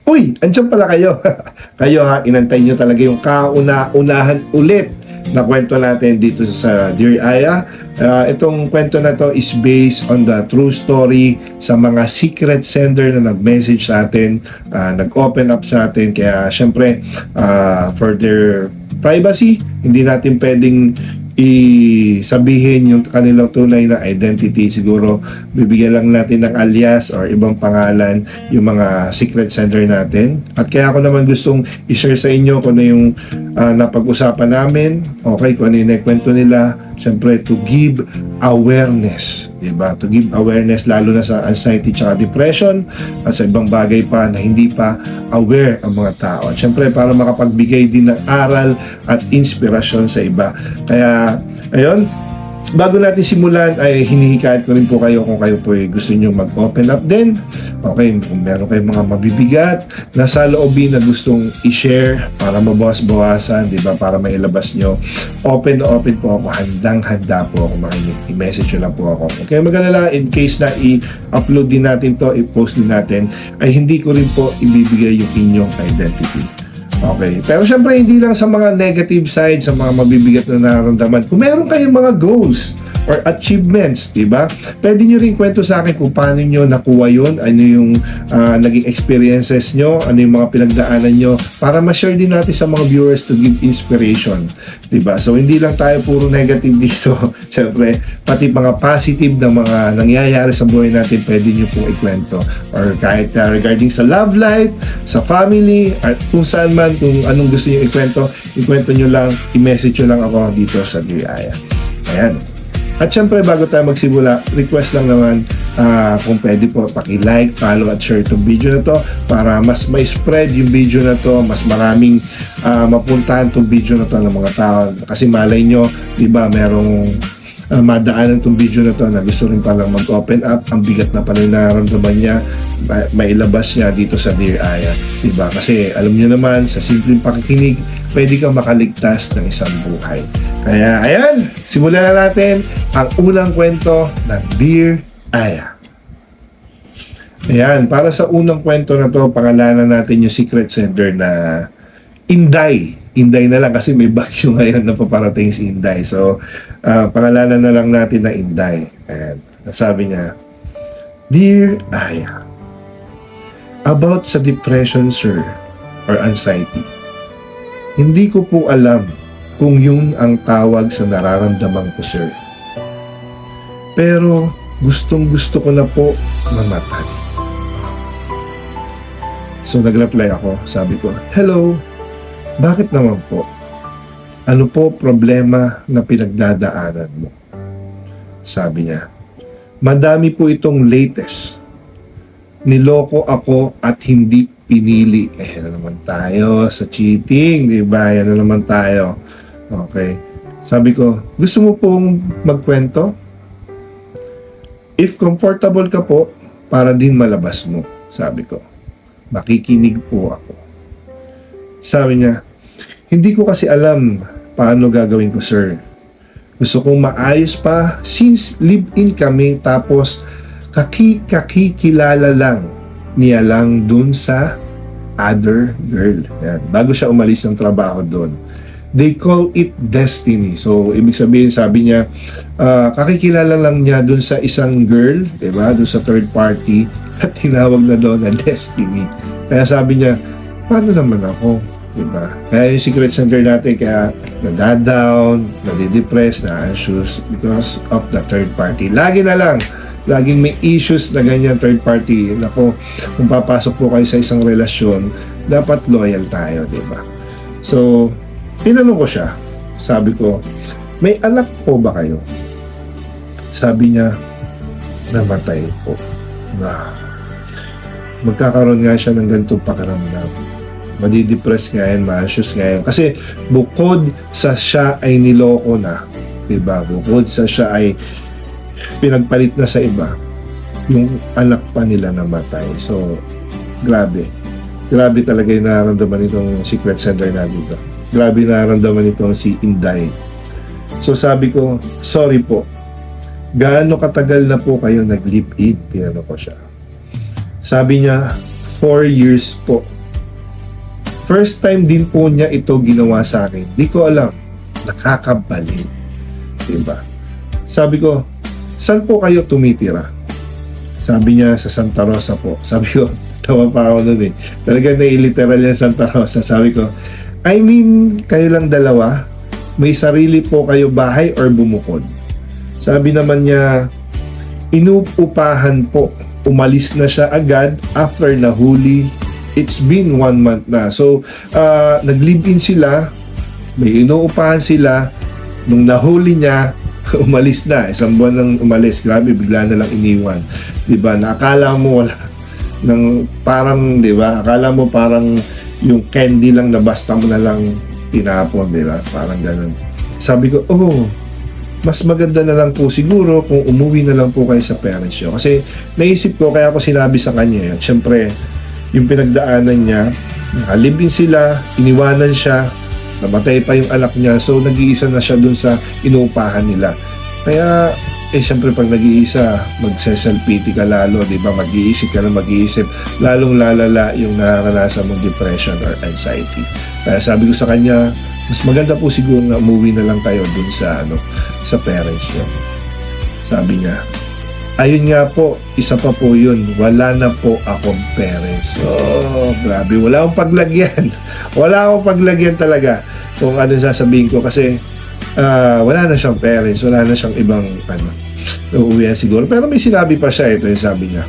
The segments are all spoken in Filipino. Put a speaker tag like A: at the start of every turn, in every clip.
A: Uy, andyan pala kayo. Kayo ha, inantay nyo talaga yung kauna-unahan ulit na kwento natin dito sa Dear Aya. Itong kwento na to is based on the true story sa mga secret sender na nag-message sa atin, nag-open up sa atin. Kaya syempre, for their privacy, hindi natin pwedeng isabihin yung kanilang tunay na identity. Siguro bibigyan lang natin ng alias or ibang pangalan yung mga secret sender natin. At kaya ako naman gustong i-share sa inyo kung ano yung napag-usapan namin, okay, kung ano yung kwento nila. Siyempre, to give awareness, diba? To give awareness lalo na sa anxiety at depression at sa ibang bagay pa na hindi pa aware ang mga tao. At siyempre, para makapagbigay din ng aral at inspirasyon sa iba. Kaya, ayun, bago natin simulan ay hinihikayat ko rin po kayo kung kayo po ay gusto nyo mag-open up din. Okay, kung meron kayong mga mabibigat na saloobin na gustong i-share para mabawas-bawasan, di ba, para mailabas nyo, open na open po ako, handang-handa po ako, i-message nyo lang po ako. Okay, mag-alala, in case na i-upload din natin to, i-post din natin, ay hindi ko rin po ibibigay yung inyong identity. Okay. Pero syempre, hindi lang sa mga negative side, sa mga mabibigat na nararamdaman. Kung meron kayong mga goals or achievements, di ba? Pwede nyo rin kwento sa akin kung paano nyo nakuha yun, ano yung naging experiences nyo, ano yung mga pinagdaanan nyo, para ma-share din natin sa mga viewers to give inspiration. Di ba? So, hindi lang tayo puro negative dito. Syempre, pati mga positive na mga nangyayari sa buhay natin, pwede nyo pong ikwento. Or kahit regarding sa love life, sa family, at kung saan man, kung anong gusto nyo ikwento nyo lang, i-message nyo lang ako dito sa Dear Aya. Ayan. At syempre, bago tayo magsimula, request lang naman kung pwede po, paki-like, follow at share itong video na to para mas may-spread yung video na to, mas maraming mapuntahan itong video na to ng mga tao. Kasi malay nyo, di ba, merong madaanan itong video na to na gusto rin palang mag-open up, ang bigat na pala yung nararamdaman niya, mailabas niya dito sa Dear Aya, diba? Kasi alam niyo naman, sa simpleng pakikinig, pwede kang makaligtas ng isang buhay. Kaya ayan, simulan na natin ang unang kwento ng Dear Aya. Ayan, para sa unang kwento na to, pangalanan natin yung secret sender na Inday. Inday na lang kasi may bagyo ngayon na paparating si Inday. So, pangalanan na lang natin na Inday. Ayan, sabi niya, Dear Aya, about sa depression, sir, or anxiety, hindi ko po alam kung yun ang tawag sa nararamdaman ko, sir. Pero, gustong-gusto ko na po mamatay. So, nag-reply ako. Sabi ko, hello, bakit naman po? Ano po problema na pinagdadaanan mo? Sabi niya, madami po itong latest. Niloko ako at hindi pinili. Yan na naman tayo sa cheating, di ba? Yan na naman tayo. Okay. Sabi ko, gusto mo pong magkwento? If comfortable ka po, para din malabas mo. Sabi ko, makikinig po ako. Sabi niya, hindi ko kasi alam paano gagawin ko, sir. Gusto kong maayos pa since live-in kami tapos kakikilala lang niya lang dun sa other girl. Yan. Bago siya umalis ng trabaho dun. They call it destiny. So, ibig sabihin, sabi niya, kakikilala lang niya dun sa isang girl, diba? Dun sa third party, at tinawag na doon na destiny. Kaya sabi niya, paano naman ako? Diba? Kaya yung secret sender natin, kaya nadadown, nadidepress, na-anxious because of the third party. Lagi na lang, laging may issues na ganyan third party. Nako, kung papasok po kayo sa isang relasyon, dapat loyal tayo, diba? So, tinanong ko siya, sabi ko, may anak po ba kayo? Sabi niya, namatay po. Magkakaroon nga siya ng ganitong pakiramdam. Madidepress nga yan, ma-anxious nga yan. Kasi bukod sa siya ay niloko na, diba? Bukod sa siya ay pinagpalit na sa iba, yung anak pa nila namatay. So, grabe. Grabe talaga yung nararamdaman itong secret sender na dito. Grabe nararamdaman itong si Inday. So, sabi ko, sorry po. Gaano katagal na po kayo nag-live-in? Tinanong ko siya. Sabi niya, 4 years po. First time din po niya ito ginawa sa akin. Di ko alam. Nakakabaliw. Diba? Sabi ko, saan po kayo tumitira? Sabi niya, sa Santa Rosa po. Sabi ko, tawa pa ako nun eh. Talagang nailiteral niya Santa Rosa. Sabi ko, I mean, kayo lang dalawa? May sarili po kayo bahay or bumukod? Sabi naman niya, inuupahan po. Umalis na siya agad after nahuli. It's been 1 month na. So, nag-live-in sila. May inuupahan sila. Nung nahuli niya, umalis na. 1 buwan nang umalis. Grabe, bigla na lang iniwan. Diba? Nakala mo wala. Parang, diba? Akala mo parang yung candy lang na basta mo na lang tinapon, diba? Parang ganun. Sabi ko, mas maganda na lang po siguro kung umuwi na lang po kayo sa parents nyo. Kasi naisip ko, kaya ako sinabi sa kanya, syempre, yung pinagdaanan niya, nakalibing sila, iniwanan siya, namatay pa yung anak niya, so nag-iisa na siya dun sa inuupahan nila. Kaya, syempre pag nag-iisa, magse-self-pity ka lalo, di ba? Mag-iisip ka na mag-iisip, lalong lalala yung naranasan mong depression or anxiety. Kaya sabi ko sa kanya, mas maganda po siguro na umuwi na lang kayo dun sa sa parents niyo. Sabi niya, ayun nga po, isa pa po yun, wala na po akong parents. Grabe, wala akong paglagyan. Wala akong paglagyan talaga kung ano sasabihin ko kasi wala na siyang parents, wala na siyang ibang uuwihan siguro. Pero may sinabi pa siya, ito yung sabi niya.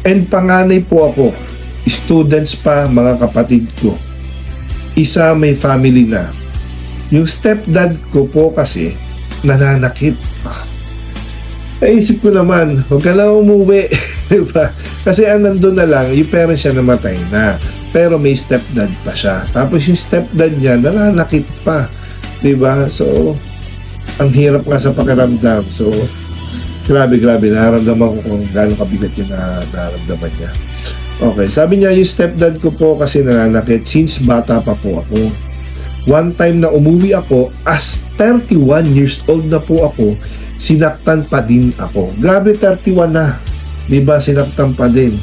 A: And panganay po ako, students pa mga kapatid ko. Isa may family na. Yung stepdad ko po kasi nananakit. Naisip ko naman, huwag ka lang umuwi. Diba? Kasi nandun na lang, yung parents siya namatay na. Pero may stepdad pa siya. Tapos yung stepdad niya, nananakit pa. Diba? So, ang hirap nga sa pakiramdam. So, grabe. Nararamdaman ko kung gaano kabigat yung nararamdaman niya. Okay, sabi niya, yung stepdad ko po kasi nananakit since bata pa po ako. One time na umuwi ako, as 31 years old na po ako, sinaktan pa din ako. Grabe, 31 na. Diba, sinaktan pa din.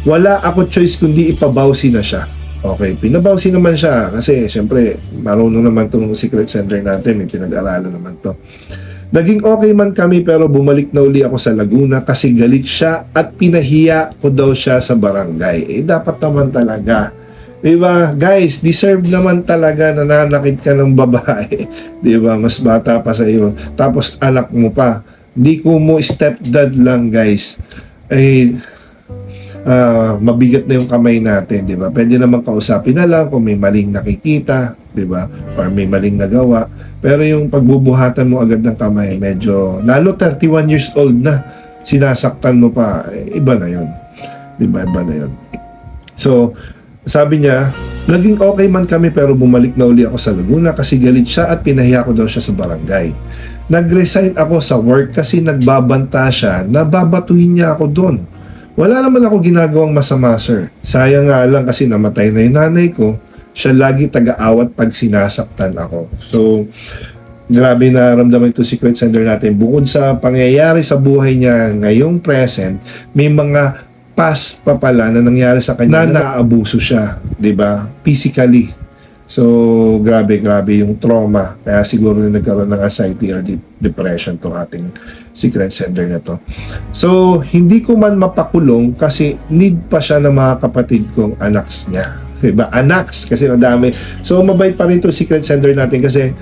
A: Wala ako choice kundi ipabawsi na siya. Okay, pinabawsi naman siya kasi syempre marunong naman itong secret sender natin, may pinag-aralan naman to. Naging okay man kami pero bumalik na uli ako sa Laguna kasi galit siya at pinahiya ko daw siya sa barangay. Dapat naman talaga. Diba? Guys, deserve naman talaga na nananakit ka ng babae. Diba? Mas bata pa sa iyo. Tapos anak mo pa. Hindi ko mo stepdad lang, guys. Mabigat na yung kamay natin, di ba? Pwede naman kausapin na lang kung may maling nakikita, di ba? Or may maling nagawa. Pero yung pagbubuhatan mo agad ng kamay, medyo, lalo 31 years old na, sinasaktan mo pa, iba na yun. Di ba? Iba na yun. So, sabi niya, naging okay man kami pero bumalik na uli ako sa Laguna kasi galit siya at pinahiya ko daw siya sa barangay. Nag-resign ako sa work kasi nagbabanta siya na babatuhin niya ako doon. Wala naman ako ginagawang masama, sir. Sayang nga lang kasi namatay na yung nanay ko. Siya lagi taga-awat pag sinasaktan ako. So, grabe na ramdaman ito secret sender natin. Bukod sa pangyayari sa buhay niya ngayong present, may mga past pa pala na nangyari sa kanya na naabuso siya, 'di ba? Physically. So, grabe yung trauma. Kaya siguro nagkaroon ng anxiety or depression tong ating secret sender na to. So, hindi ko man mapakulong kasi need pa siya ng mga kapatid kong anaks niya. Diba? Anaks, kasi madami. So, mabait pa rin to secret sender natin kasi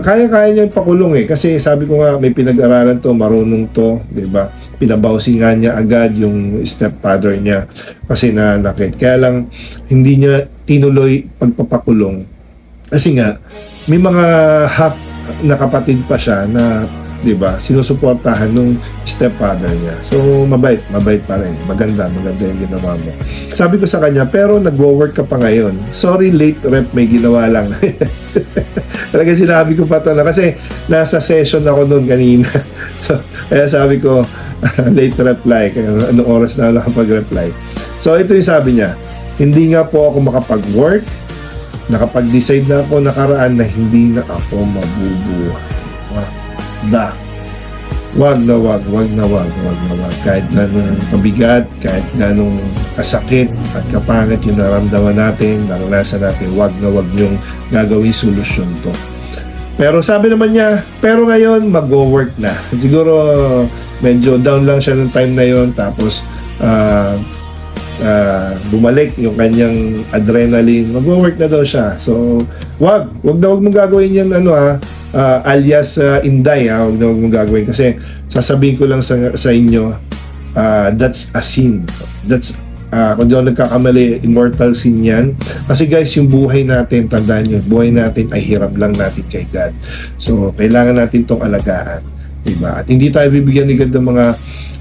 A: kaya-kaya niya pakulong kasi sabi ko nga may pinag-aralan to, marunong to, 'di ba? Pinabawsi nga niya agad yung stepfather niya kasi nanakit. Kaya lang hindi niya tinuloy pagpapakulong. Kasi nga may mga half na kapatid pa siya na 'di ba, sinusuportahan nung stepfather niya. So mabait pa rin. Maganda yung ginawa mo. Sabi ko sa kanya, pero nagwo-work ka pa ngayon. Sorry, late rep, may ginawa lang. Talaga sinabi ko pa to na kasi nasa session ako noon kanina. So, kaya sabi ko, late reply. Kaya anong oras na nakapag-reply. So ito yung sabi niya, hindi nga po ako makapag-work. Nakapag-decide na ako nakaraan na hindi na ako mabubuhay. Wag na wag. Kahit ganong pabigat, kahit ganong kasakit at kapangit yung naramdaman natin, naranasan natin, wag na wag niyong gagawin solusyon to. Pero sabi naman niya, pero ngayon mag-work na. Siguro medyo down lang siya ng time na yon, tapos bumalik yung kanyang adrenaline, mag-work na daw siya. So wag na wag mong gagawin yan alias Inday, wag na wag mong gagawin, kasi sasabihin ko lang sa inyo, that's a sin. That's kung di ako nagkakamali, immortal sin yan. Kasi guys, yung buhay natin, tandaan nyo, buhay natin ay hiram lang natin kay God. So, kailangan natin itong alagaan. Diba? At hindi tayo bibigyan ni God ng mga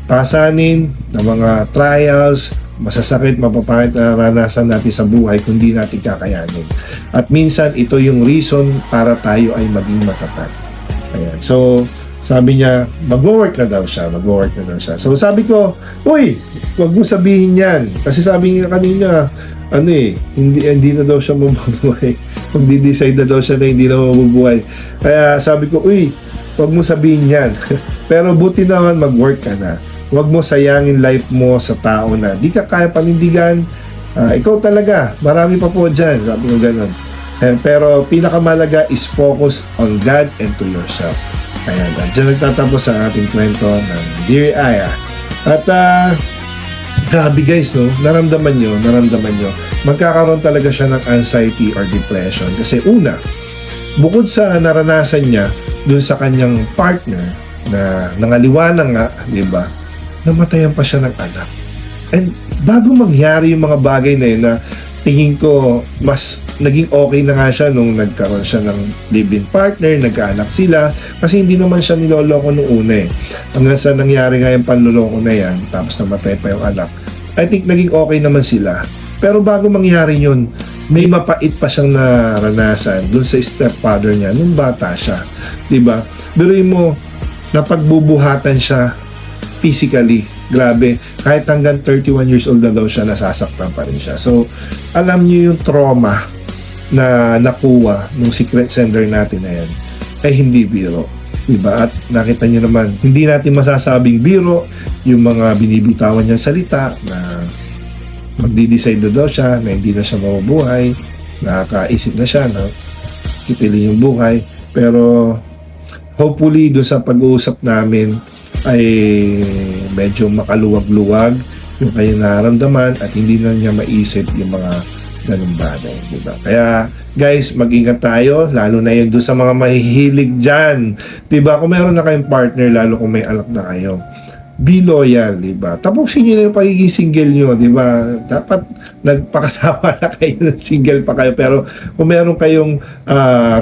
A: pasanin, ng mga trials, masasakit, mapapangit na naranasan natin sa buhay kung di natin kakayanin. At minsan, ito yung reason para tayo ay maging matatag. Ayan. So, sabi niya, mag-work na daw siya. So sabi ko, uy, wag mo sabihin yan. Kasi sabi niya kanina, hindi na daw siya mabubuhay. Magdi-decide na daw siya na hindi na mabubuhay. Kaya sabi ko, uy, wag mo sabihin yan. Pero buti naman mag-work ka na. Wag mo sayangin life mo sa tao na di ka kaya panindigan. Ikaw talaga, marami pa po dyan. Sabi ko ganun. Pero pinakamalaga is focus on God and to yourself. Ayan, dyan nagtatapos ang ating kwento ng Dear Aya. At grabe guys, no? Naramdaman nyo, magkakaroon talaga siya ng anxiety or depression. Kasi una, bukod sa naranasan niya dun sa kanyang partner na nangaliwanan nga, di ba? Namatayan pa siya ng anak. And bago mangyari yung mga bagay na yun, na tingin ko mas naging okay na nga siya nung nagkaroon siya ng live-in partner, nagkaanak sila, kasi hindi naman siya niloloko nung una eh. Hanggang sa nangyari nga yung panloloko na yan, tapos namatay pa yung anak, I think naging okay naman sila. Pero bago mangyari yun, may mapait pa siyang naranasan dun sa stepfather niya nung bata siya, diba? Biruin mo, napagbubuhatan siya physically. Grabe, kahit hanggang 31 years old na daw siya, nasasaktan pa rin siya. So, alam niyo yung trauma na nakuha ng secret sender natin na yan ay hindi biro. Diba? At nakita niyo naman, hindi natin masasabing biro yung mga binibitawan niyang salita na magdi-decide na daw siya na hindi na siya mabubuhay, nakakaisip na siya na kitilin yung buhay. Pero hopefully doon sa pag-uusap namin ay medyo makaluwag-luwag yung kanyang nararamdaman at hindi na niya maisip yung mga ganung bagay, diba? Kaya guys, mag-ingat tayo, lalo na yun doon sa mga mahihilig dyan, diba? Kung meron na kayong partner, lalo kung may anak na kayo, be loyal, diba? Tapusin nyo na yung pagiging single nyo, diba? Dapat nagpakasama na kayo ng single pa kayo, pero kung meron kayong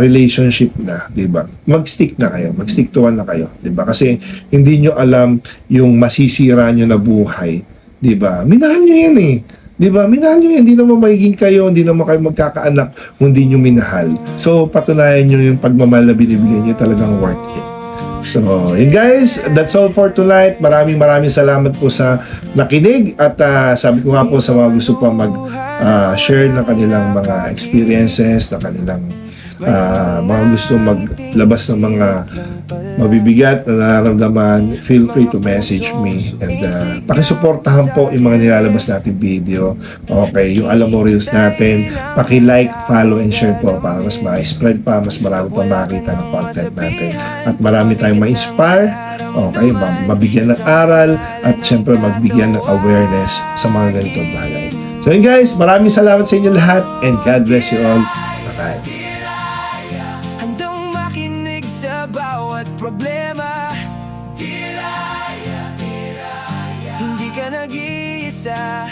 A: relationship na, diba? Mag-stick na kayo, mag-stick to one na kayo, diba? Kasi hindi nyo alam yung masisira nyo na buhay, diba? Minahal nyo yan eh, diba? Minahal nyo yan, hindi naman magiging kayo, hindi naman kayo magkakaanak kung hindi nyo minahal. So, patunayan nyo yung pagmamahal na binibigyan nyo talagang worth it. So, yun guys, that's all for tonight. Maraming salamat po sa nakinig at sabi ko nga po sa mga gusto pa mag-share ng kanilang mga experiences, na kanilang mga gusto maglabas ng mga mabibigat na nararamdaman, feel free to message me and pakisuportahan po yung mga nilalabas natin video. Okay, yung alam mo reels natin, paki-like, follow and share po para mas ma-spread pa, mas marami pa makita ng content natin at marami tayong ma-inspire, okay, mabigyan ng aral at syempre magbigyan ng awareness sa mga ganitong bagay. So yun guys, maraming salamat sa inyo lahat and God bless you all. Bye-bye.
B: Bawat problema, hindi ka nag-iisa.